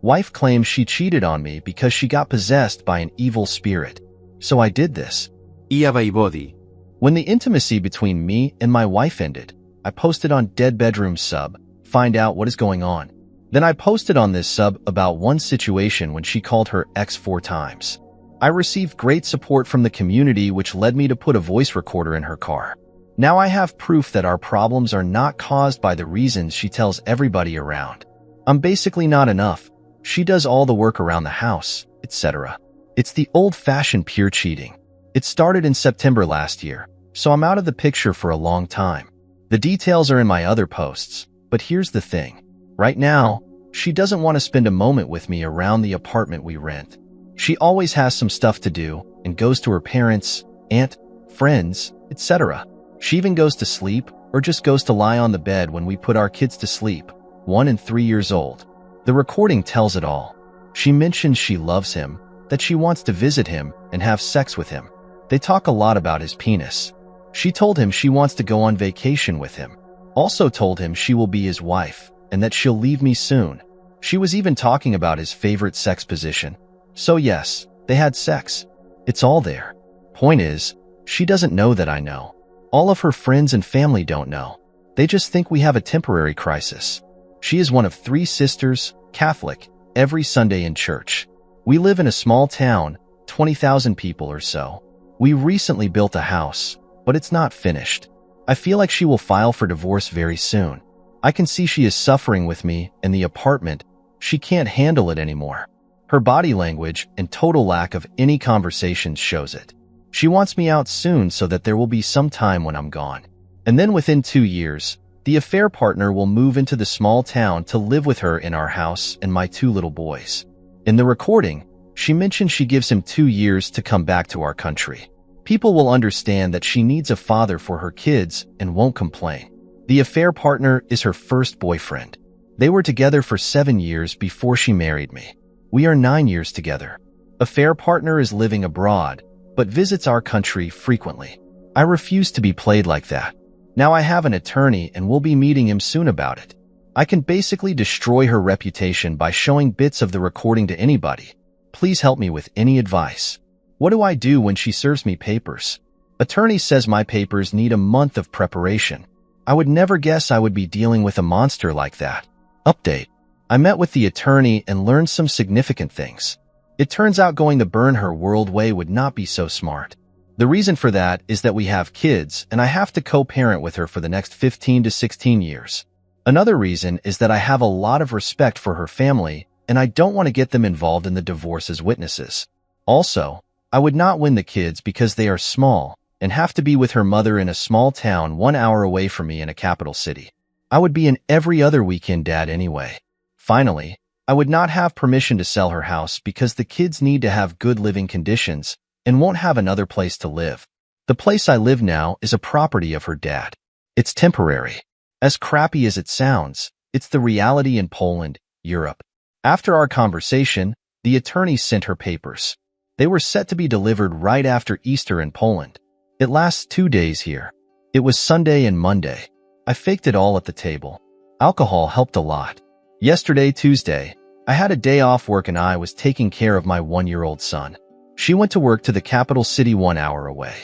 Wife claims she cheated on me because she got possessed by an evil spirit. So I did this. Iaway body. When the intimacy between me and my wife ended, I posted on Dead Bedroom sub, find out what is going on. Then I posted on this sub about one situation when she called her ex 4 times. I received great support from the community, which led me to put a voice recorder in her car. Now I have proof that our problems are not caused by the reasons she tells everybody around. I'm basically not enough. She does all the work around the house, etc. It's the old-fashioned pure cheating. It started in September last year, so I'm out of the picture for a long time. The details are in my other posts, but here's the thing. Right now, she doesn't want to spend a moment with me around the apartment we rent. She always has some stuff to do and goes to her parents, aunt, friends, etc. She even goes to sleep or just goes to lie on the bed when we put our kids to sleep, 1 and 3 years old. The recording tells it all. She mentions she loves him, that she wants to visit him and have sex with him. They talk a lot about his penis. She told him she wants to go on vacation with him. Also told him she will be his wife and that she'll leave me soon. She was even talking about his favorite sex position. So yes, they had sex. It's all there. Point is, she doesn't know that I know. All of her friends and family don't know. They just think we have a temporary crisis. She is one of 3 sisters, Catholic, every Sunday in church. We live in a small town, 20,000 people or so. We recently built a house, but it's not finished. I feel like she will file for divorce very soon. I can see she is suffering with me in the apartment. She can't handle it anymore. Her body language and total lack of any conversations shows it. She wants me out soon so that there will be some time when I'm gone. And then within 2 years, the affair partner will move into the small town to live with her in our house and my 2 little boys. In the recording, she mentioned she gives him 2 years to come back to our country. People will understand that she needs a father for her kids and won't complain. The affair partner is her first boyfriend. They were together for 7 years before she married me. We are 9 years together. Affair partner is living abroad, but visits our country frequently. I refuse to be played like that. Now I have an attorney and will be meeting him soon about it. I can basically destroy her reputation by showing bits of the recording to anybody. Please help me with any advice. What do I do when she serves me papers? Attorney says my papers need a month of preparation. I would never guess I would be dealing with a monster like that. Update. I met with the attorney and learned some significant things. It turns out going the burn her world way would not be so smart. The reason for that is that we have kids and I have to co-parent with her for the next 15 to 16 years. Another reason is that I have a lot of respect for her family and I don't want to get them involved in the divorce as witnesses. Also, I would not win the kids because they are small and have to be with her mother in a small town 1 hour away from me in a capital city. I would be an every other weekend dad anyway. Finally, I would not have permission to sell her house because the kids need to have good living conditions and won't have another place to live. The place I live now is a property of her dad. It's temporary. As crappy as it sounds, it's the reality in Poland, Europe. After our conversation, the attorney sent her papers. They were set to be delivered right after Easter in Poland. It lasts 2 days here. It was Sunday and Monday. I faked it all at the table. Alcohol helped a lot. Yesterday, Tuesday, I had a day off work and I was taking care of my 1-year-old son. She went to work to the capital city 1 hour away.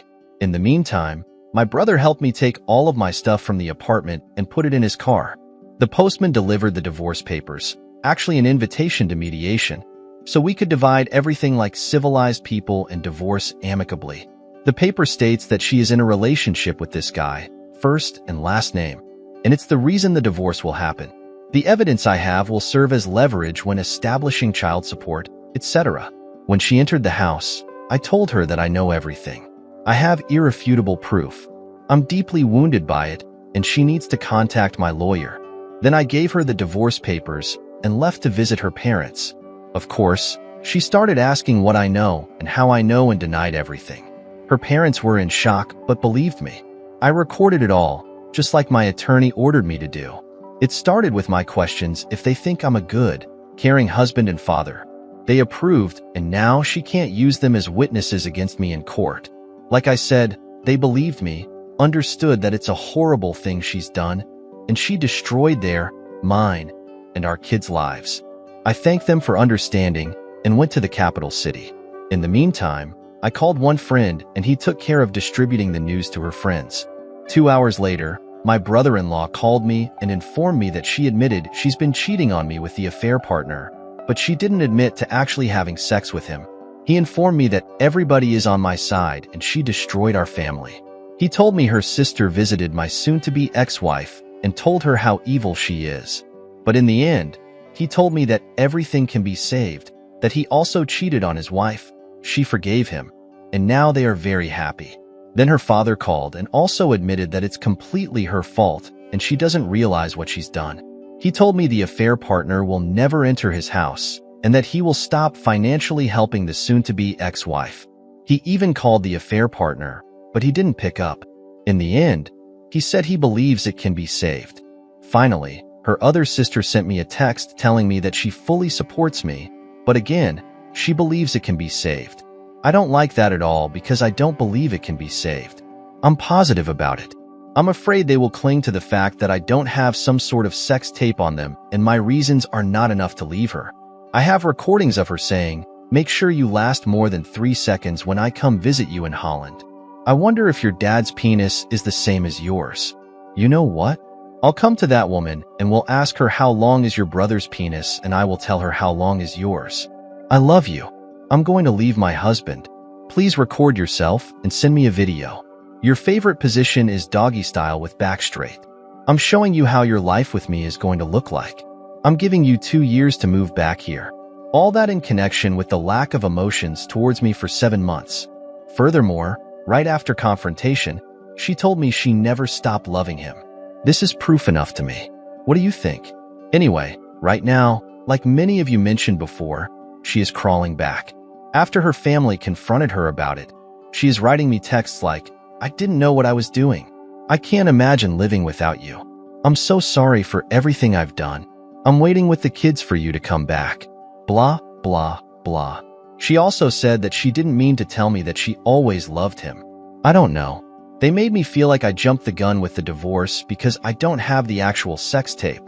In the meantime, my brother helped me take all of my stuff from the apartment and put it in his car. The postman delivered the divorce papers, actually an invitation to mediation, so we could divide everything like civilized people and divorce amicably. The paper states that she is in a relationship with this guy, first and last name, and it's the reason the divorce will happen. The evidence I have will serve as leverage when establishing child support, etc. When she entered the house, I told her that I know everything. I have irrefutable proof. I'm deeply wounded by it, and she needs to contact my lawyer. Then I gave her the divorce papers and left to visit her parents. Of course, she started asking what I know and how I know and denied everything. Her parents were in shock but believed me. I recorded it all, just like my attorney ordered me to do. It started with my questions if they think I'm a good, caring husband and father. They approved, and now she can't use them as witnesses against me in court. Like I said, they believed me, understood that it's a horrible thing she's done, and she destroyed their, mine, and our kids' lives. I thanked them for understanding and went to the capital city. In the meantime, I called one friend and he took care of distributing the news to her friends. 2 hours later, my brother-in-law called me and informed me that she admitted she's been cheating on me with the affair partner, but she didn't admit to actually having sex with him. He informed me that everybody is on my side and she destroyed our family. He told me her sister visited my soon-to-be ex-wife and told her how evil she is. But in the end, he told me that everything can be saved, that he also cheated on his wife. She forgave him, and now they are very happy. Then her father called and also admitted that it's completely her fault and she doesn't realize what she's done. He told me the affair partner will never enter his house and that he will stop financially helping the soon-to-be ex-wife. He even called the affair partner, but he didn't pick up. In the end, he said he believes it can be saved. Finally, her other sister sent me a text telling me that she fully supports me, but again, she believes it can be saved. I don't like that at all because I don't believe it can be saved. I'm positive about it. I'm afraid they will cling to the fact that I don't have some sort of sex tape on them and my reasons are not enough to leave her. I have recordings of her saying, "Make sure you last more than 3 seconds when I come visit you in Holland." I wonder if your dad's penis is the same as yours. You know what? I'll come to that woman and we'll ask her how long is your brother's penis and I will tell her how long is yours. I love you. I'm going to leave my husband. Please record yourself and send me a video. Your favorite position is doggy style with back straight. I'm showing you how your life with me is going to look like. I'm giving you 2 years to move back here. All that in connection with the lack of emotions towards me for 7 months. Furthermore, right after confrontation, she told me she never stopped loving him. This is proof enough to me. What do you think? Anyway, right now, like many of you mentioned before, she is crawling back. After her family confronted her about it, she is writing me texts like, "I didn't know what I was doing. I can't imagine living without you. I'm so sorry for everything I've done. I'm waiting with the kids for you to come back." Blah, blah, blah. She also said that she didn't mean to tell me that she always loved him. I don't know. They made me feel like I jumped the gun with the divorce because I don't have the actual sex tape.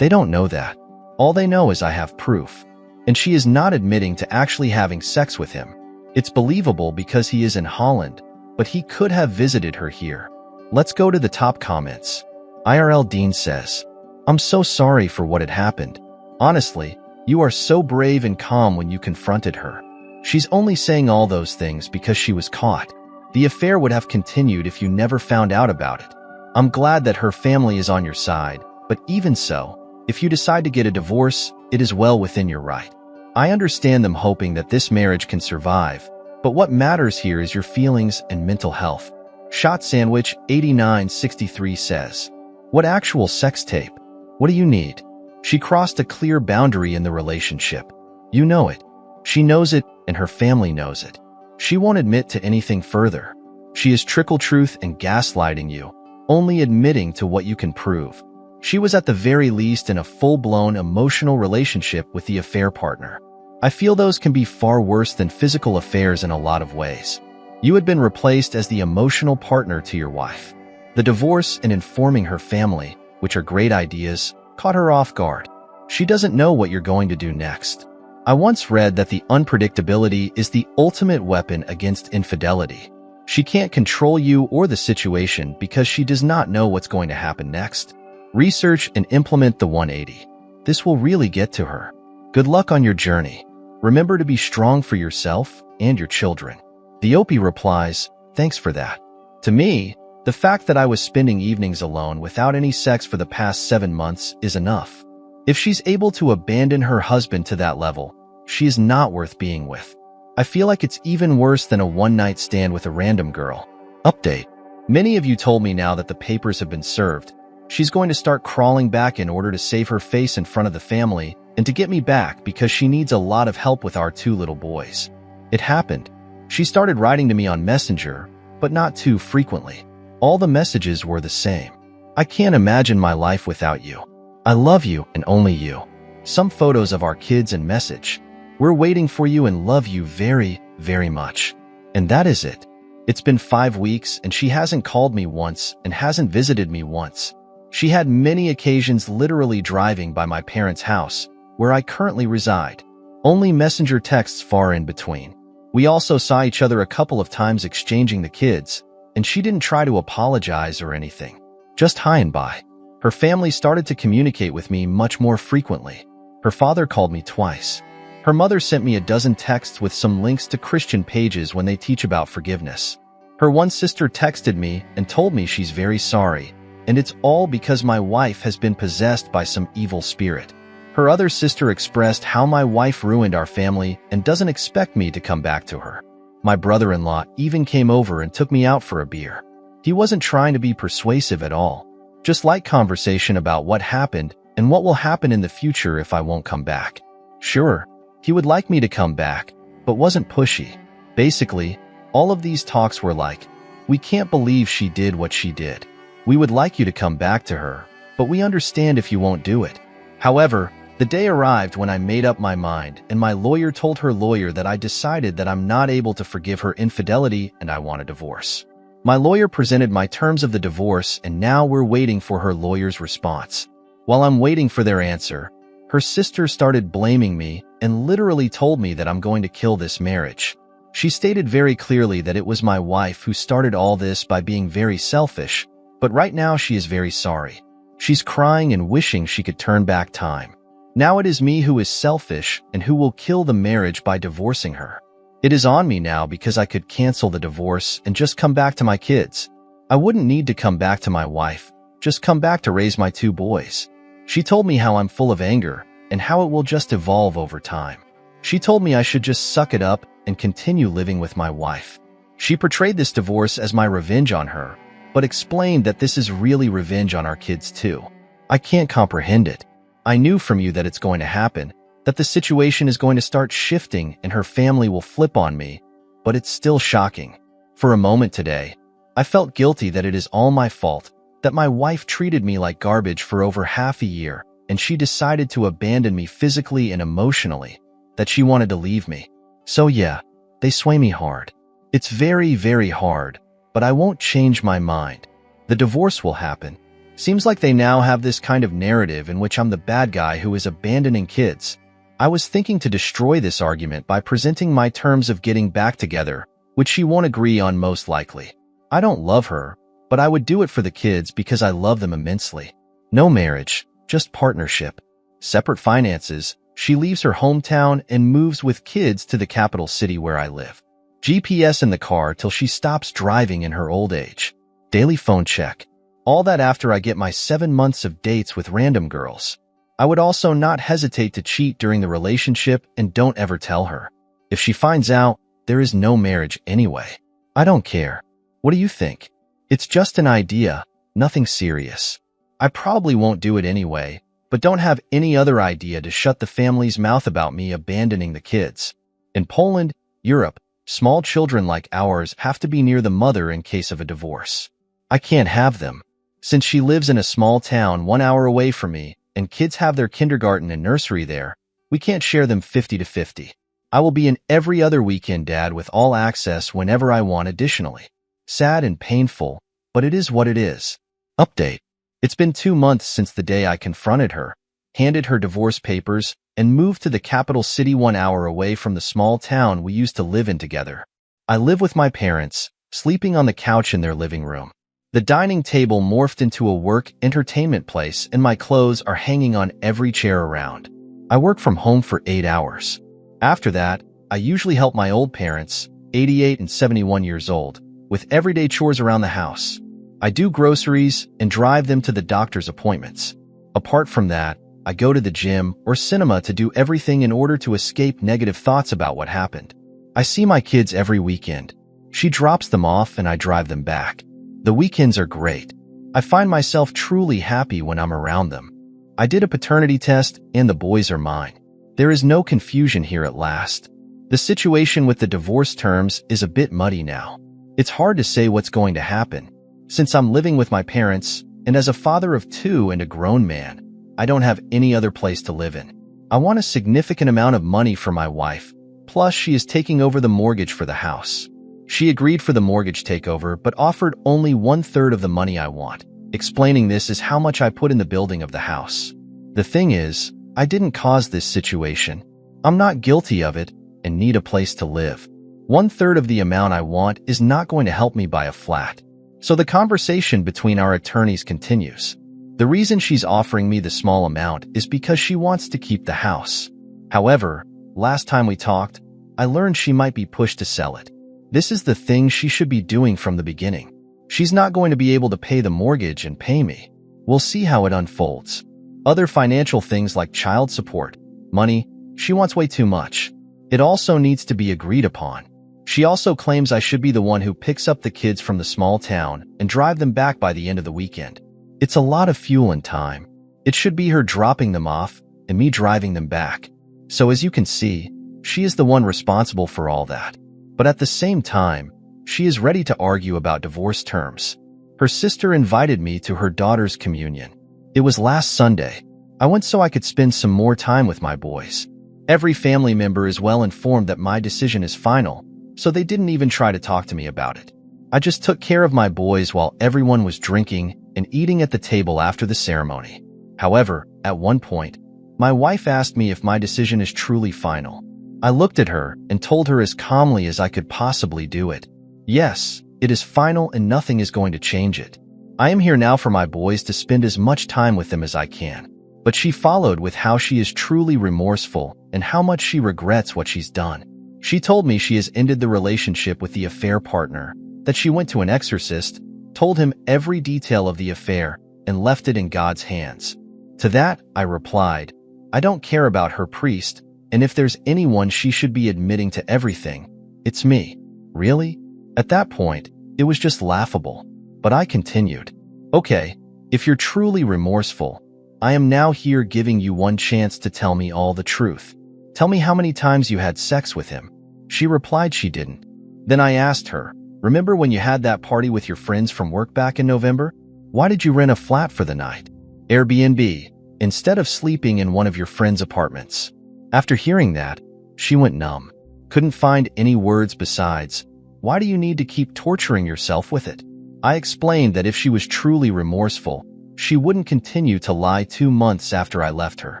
They don't know that. All they know is I have proof. And she is not admitting to actually having sex with him. It's believable because he is in Holland, but he could have visited her here. Let's go to the top comments. IRL Dean says, "I'm so sorry for what had happened. Honestly, you are so brave and calm when you confronted her. She's only saying all those things because she was caught. The affair would have continued if you never found out about it. I'm glad that her family is on your side, but even so, if you decide to get a divorce, it is well within your right. I understand them hoping that this marriage can survive, but what matters here is your feelings and mental health." Shot Sandwich 8963 says, "What actual sex tape? What do you need? She crossed a clear boundary in the relationship. You know it. She knows it, and her family knows it. She won't admit to anything further. She is trickle truth and gaslighting you, only admitting to what you can prove. She was at the very least in a full-blown emotional relationship with the affair partner. I feel those can be far worse than physical affairs in a lot of ways. You had been replaced as the emotional partner to your wife. The divorce and informing her family, which are great ideas, caught her off guard. She doesn't know what you're going to do next. I once read that the unpredictability is the ultimate weapon against infidelity. She can't control you or the situation because she does not know what's going to happen next. Research and implement the 180. This will really get to her. Good luck on your journey. Remember to be strong for yourself and your children." The Opie replies, "Thanks for that. To me, the fact that I was spending evenings alone without any sex for the past 7 months is enough. If she's able to abandon her husband to that level, she is not worth being with. I feel like it's even worse than a one-night stand with a random girl." Update. Many of you told me now that the papers have been served. She's going to start crawling back in order to save her face in front of the family and to get me back because she needs a lot of help with our 2 little boys. It happened. She started writing to me on Messenger, but not too frequently. All the messages were the same. "I can't imagine my life without you. I love you and only you." Some photos of our kids and message. "We're waiting for you and love you very, very much." And that is it. It's been 5 weeks and she hasn't called me once and hasn't visited me once. She had many occasions literally driving by my parents' house, where I currently reside. Only messenger texts far in between. We also saw each other a couple of times exchanging the kids, and she didn't try to apologize or anything. Just hi and bye. Her family started to communicate with me much more frequently. Her father called me twice. Her mother sent me a dozen texts with some links to Christian pages when they teach about forgiveness. Her one sister texted me and told me she's very sorry, and it's all because my wife has been possessed by some evil spirit. Her other sister expressed how my wife ruined our family and doesn't expect me to come back to her. My brother-in-law even came over and took me out for a beer. He wasn't trying to be persuasive at all, just light conversation about what happened and what will happen in the future if I won't come back. Sure, he would like me to come back, but wasn't pushy. Basically, all of these talks were like, we can't believe she did what she did. We would like you to come back to her, but we understand if you won't do it. However, the day arrived when I made up my mind, and my lawyer told her lawyer that I decided that I'm not able to forgive her infidelity and I want a divorce. My lawyer presented my terms of the divorce, and now we're waiting for her lawyer's response. While I'm waiting for their answer, her sister started blaming me and literally told me that I'm going to kill this marriage. She stated very clearly that it was my wife who started all this by being very selfish, but right now she is very sorry. She's crying and wishing she could turn back time. Now it is me who is selfish and who will kill the marriage by divorcing her. It is on me now because I could cancel the divorce and just come back to my kids. I wouldn't need to come back to my wife, just come back to raise my 2 boys. She told me how I'm full of anger and how it will just evolve over time. She told me I should just suck it up and continue living with my wife. She portrayed this divorce as my revenge on her, but explained that this is really revenge on our kids too. I can't comprehend it. I knew from you that it's going to happen, that the situation is going to start shifting and her family will flip on me, but it's still shocking. For a moment today, I felt guilty that it is all my fault, that my wife treated me like garbage for over half a year, and she decided to abandon me physically and emotionally, that she wanted to leave me. So yeah, they sway me hard. It's very, very hard, but I won't change my mind. The divorce will happen. Seems like they now have this kind of narrative in which I'm the bad guy who is abandoning kids. I was thinking to destroy this argument by presenting my terms of getting back together, which she won't agree on most likely. I don't love her, but I would do it for the kids because I love them immensely. No marriage, just partnership. Separate finances. She leaves her hometown and moves with kids to the capital city where I live. GPS in the car till she stops driving in her old age. Daily phone check. All that after I get my 7 months of dates with random girls. I would also not hesitate to cheat during the relationship and don't ever tell her. If she finds out, there is no marriage anyway. I don't care. What do you think? It's just an idea, nothing serious. I probably won't do it anyway, but don't have any other idea to shut the family's mouth about me abandoning the kids. In Poland, Europe, small children like ours have to be near the mother in case of a divorce. I can't have them. Since she lives in a small town 1 hour away from me, and kids have their kindergarten and nursery there, we can't share them 50-50. I will be an every other weekend dad with all access whenever I want additionally. Sad and painful, but it is what it is. Update. It's been 2 months since the day I confronted her, handed her divorce papers, and moved to the capital city 1 hour away from the small town we used to live in together. I live with my parents, sleeping on the couch in their living room. The dining table morphed into a work entertainment place and my clothes are hanging on every chair around. I work from home for 8 hours. After that, I usually help my old parents, 88 and 71 years old, with everyday chores around the house. I do groceries and drive them to the doctor's appointments. Apart from that, I go to the gym or cinema to do everything in order to escape negative thoughts about what happened. I see my kids every weekend. She drops them off and I drive them back. The weekends are great. I find myself truly happy when I'm around them. I did a paternity test and the boys are mine. There is no confusion here at last. The situation with the divorce terms is a bit muddy now. It's hard to say what's going to happen. Since I'm living with my parents, and as a father of 2 and a grown man, I don't have any other place to live in. I want a significant amount of money for my wife, plus she is taking over the mortgage for the house. She agreed for the mortgage takeover but offered only 1/3 of the money I want, explaining this is how much I put in the building of the house. The thing is, I didn't cause this situation. I'm not guilty of it and need a place to live. 1/3 of the amount I want is not going to help me buy a flat. So the conversation between our attorneys continues. The reason she's offering me the small amount is because she wants to keep the house. However, last time we talked, I learned she might be pushed to sell it. This is the thing she should be doing from the beginning. She's not going to be able to pay the mortgage and pay me. We'll see how it unfolds. Other financial things like child support, money, she wants way too much. It also needs to be agreed upon. She also claims I should be the one who picks up the kids from the small town and drive them back by the end of the weekend. It's a lot of fuel and time. It should be her dropping them off and me driving them back. So as you can see, she is the one responsible for all that. But at the same time, she is ready to argue about divorce terms. Her sister invited me to her daughter's communion. It was last Sunday. I went so I could spend some more time with my boys. Every family member is well informed that my decision is final, so they didn't even try to talk to me about it. I just took care of my boys while everyone was drinking and eating at the table after the ceremony. However, at one point, my wife asked me if my decision is truly final. I looked at her and told her as calmly as I could possibly do it. Yes, it is final and nothing is going to change it. I am here now for my boys to spend as much time with them as I can. But she followed with how she is truly remorseful and how much she regrets what she's done. She told me she has ended the relationship with the affair partner, that she went to an exorcist, told him every detail of the affair, and left it in God's hands. To that, I replied, I don't care about her priest, and if there's anyone she should be admitting to everything, it's me. Really? At that point, it was just laughable. But I continued. Okay, if you're truly remorseful, I am now here giving you one chance to tell me all the truth. Tell me how many times you had sex with him. She replied she didn't. Then I asked her, remember when you had that party with your friends from work back in November? Why did you rent a flat for the night? Airbnb, instead of sleeping in one of your friends' apartments. After hearing that, she went numb. Couldn't find any words besides, why do you need to keep torturing yourself with it? I explained that if she was truly remorseful, she wouldn't continue to lie 2 months after I left her.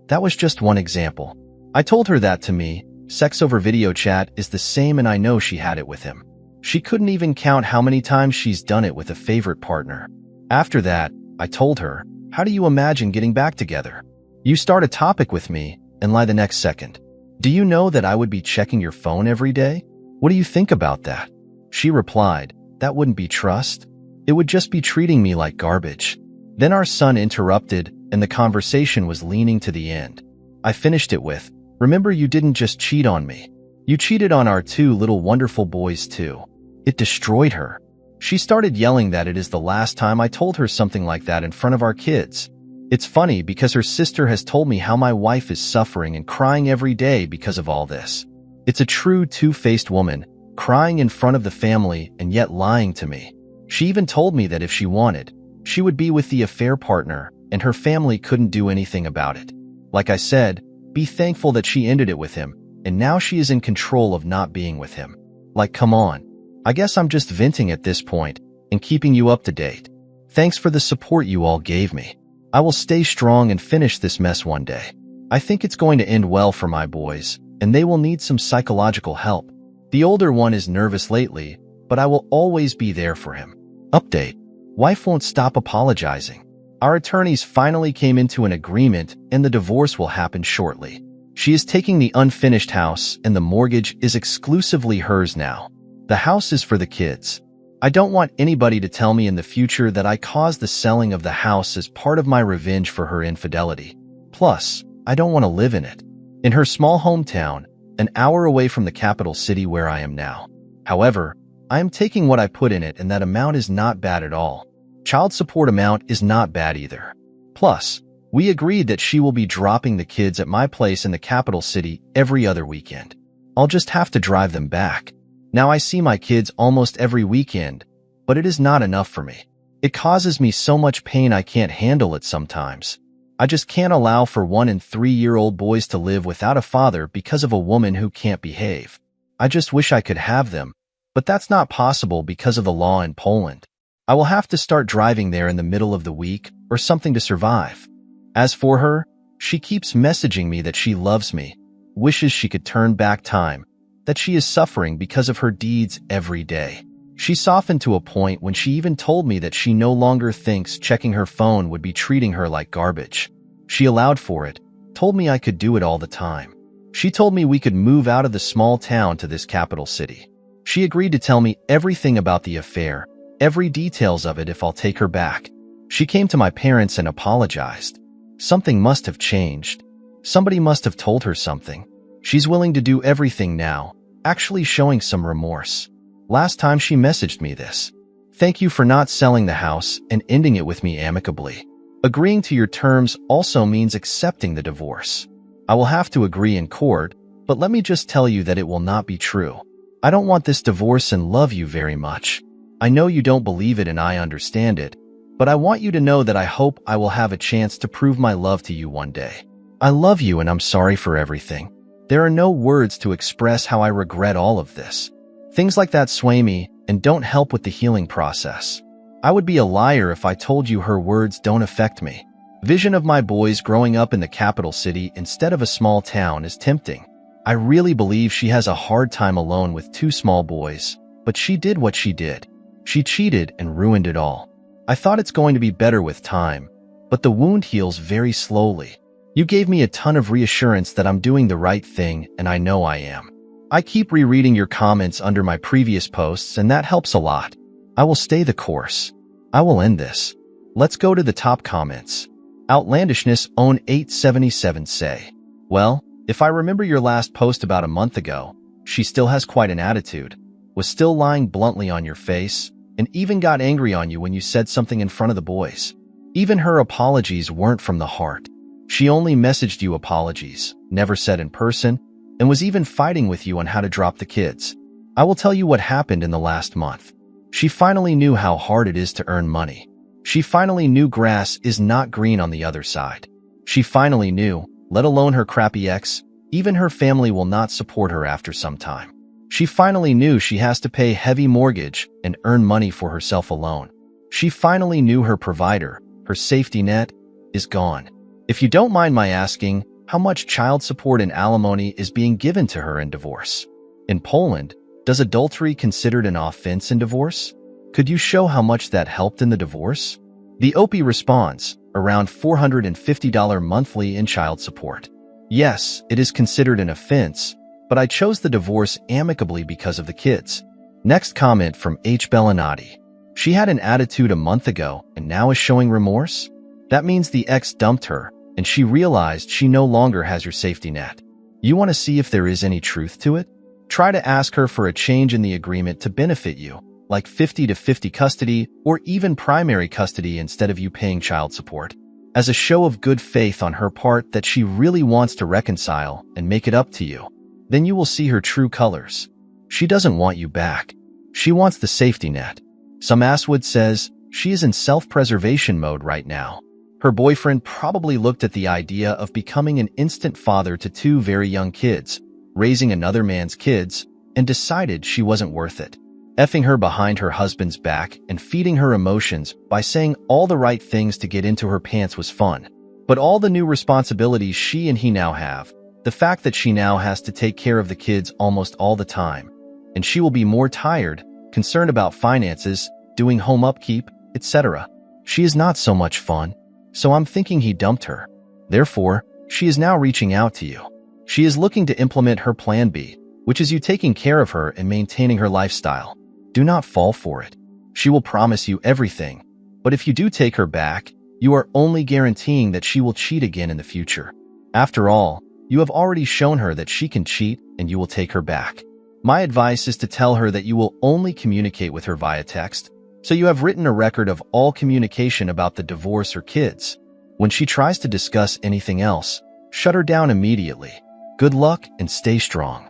That was just one example. I told her that to me, sex over video chat is the same and I know she had it with him. She couldn't even count how many times she's done it with a favorite partner. After that, I told her, how do you imagine getting back together? You start a topic with me and lie the next second. Do you know that I would be checking your phone every day? What do you think about that? She replied, that wouldn't be trust. It would just be treating me like garbage. Then our son interrupted and the conversation was leaning to the end. I finished it with, remember you didn't just cheat on me. You cheated on our 2 little wonderful boys too. It destroyed her. She started yelling that it is the last time I told her something like that in front of our kids. It's funny because her sister has told me how my wife is suffering and crying every day because of all this. It's a true two-faced woman, crying in front of the family and yet lying to me. She even told me that if she wanted, she would be with the affair partner and her family couldn't do anything about it. Like I said, be thankful that she ended it with him, and now she is in control of not being with him. Like, come on. I guess I'm just venting at this point and keeping you up to date. Thanks for the support you all gave me. I will stay strong and finish this mess one day. I think it's going to end well for my boys, and they will need some psychological help. The older one is nervous lately, but I will always be there for him. Update. Wife won't stop apologizing. Our attorneys finally came into an agreement and the divorce will happen shortly. She is taking the unfinished house and the mortgage is exclusively hers now. The house is for the kids. I don't want anybody to tell me in the future that I caused the selling of the house as part of my revenge for her infidelity. Plus, I don't want to live in it. In her small hometown, an hour away from the capital city where I am now. However, I am taking what I put in it and that amount is not bad at all. Child support amount is not bad either. Plus, we agreed that she will be dropping the kids at my place in the capital city every other weekend. I'll just have to drive them back. Now I see my kids almost every weekend, but it is not enough for me. It causes me so much pain I can't handle it sometimes. I just can't allow for 1- and 3-year-old boys to live without a father because of a woman who can't behave. I just wish I could have them, but that's not possible because of the law in Poland. I will have to start driving there in the middle of the week or something to survive. As for her, She keeps messaging me that she loves me, wishes she could turn back time, that she is suffering because of her deeds every day. She softened to a point when she even told me that she no longer thinks checking her phone would be treating her like garbage. She allowed for it, told me I could do it all the time. She told me we could move out of the small town to this capital city. She agreed to tell me everything about the affair, every details of it if I'll take her back. She came to my parents and apologized. Something must have changed. Somebody must have told her something. She's willing to do everything now, actually showing some remorse. Last time she messaged me this. Thank you for not selling the house and ending it with me amicably. Agreeing to your terms also means accepting the divorce. I will have to agree in court, but let me just tell you that it will not be true. I don't want this divorce and love you very much. I know you don't believe it and I understand it, but I want you to know that I hope I will have a chance to prove my love to you one day. I love you and I'm sorry for everything. There are no words to express how I regret all of this. Things like that sway me and don't help with the healing process. I would be a liar if I told you her words don't affect me. Vision of my boys growing up in the capital city instead of a small town is tempting. I really believe she has a hard time alone with 2 small boys, but she did what she did. She cheated and ruined it all. I thought it's going to be better with time, but the wound heals very slowly. You gave me a ton of reassurance that I'm doing the right thing, and I know I am. I keep rereading your comments under my previous posts, and that helps a lot. I will stay the course. I will end this. Let's go to the top comments. Outlandishness own 877 say, well, if I remember your last post about a month ago, she still has quite an attitude, was still lying bluntly on your face, and even got angry on you when you said something in front of the boys. Even her apologies weren't from the heart. She only messaged you apologies, never said in person, and was even fighting with you on how to drop the kids. I will tell you what happened in the last month. She finally knew how hard it is to earn money. She finally knew grass is not green on the other side. She finally knew, let alone her crappy ex, even her family will not support her after some time. She finally knew she has to pay heavy mortgage and earn money for herself alone. She finally knew her provider, her safety net, is gone. If you don't mind my asking, how much child support and alimony is being given to her in divorce? In Poland, does adultery considered an offense in divorce? Could you show how much that helped in the divorce? The OP responds, around $450 monthly in child support. Yes, it is considered an offense, but I chose the divorce amicably because of the kids. Next comment from H. Bellinati. She had an attitude a month ago and now is showing remorse? That means the ex dumped her, and she realized she no longer has your safety net. You want to see if there is any truth to it? Try to ask her for a change in the agreement to benefit you, like 50-50 custody or even primary custody instead of you paying child support, as a show of good faith on her part that she really wants to reconcile and make it up to you. Then you will see her true colors. She doesn't want you back. She wants the safety net. Some asswood says she is in self-preservation mode right now. Her boyfriend probably looked at the idea of becoming an instant father to 2 very young kids, raising another man's kids, and decided she wasn't worth it. Effing her behind her husband's back and feeding her emotions by saying all the right things to get into her pants was fun. But all the new responsibilities she and he now have, the fact that she now has to take care of the kids almost all the time, and she will be more tired, concerned about finances, doing home upkeep, etc. She is not so much fun. So I'm thinking he dumped her. Therefore, she is now reaching out to you. She is looking to implement her plan B, which is you taking care of her and maintaining her lifestyle. Do not fall for it. She will promise you everything, but if you do take her back, you are only guaranteeing that she will cheat again in the future. After all, you have already shown her that she can cheat and you will take her back. My advice is to tell her that you will only communicate with her via text, so you have written a record of all communication about the divorce or kids. When she tries to discuss anything else, shut her down immediately. Good luck and stay strong.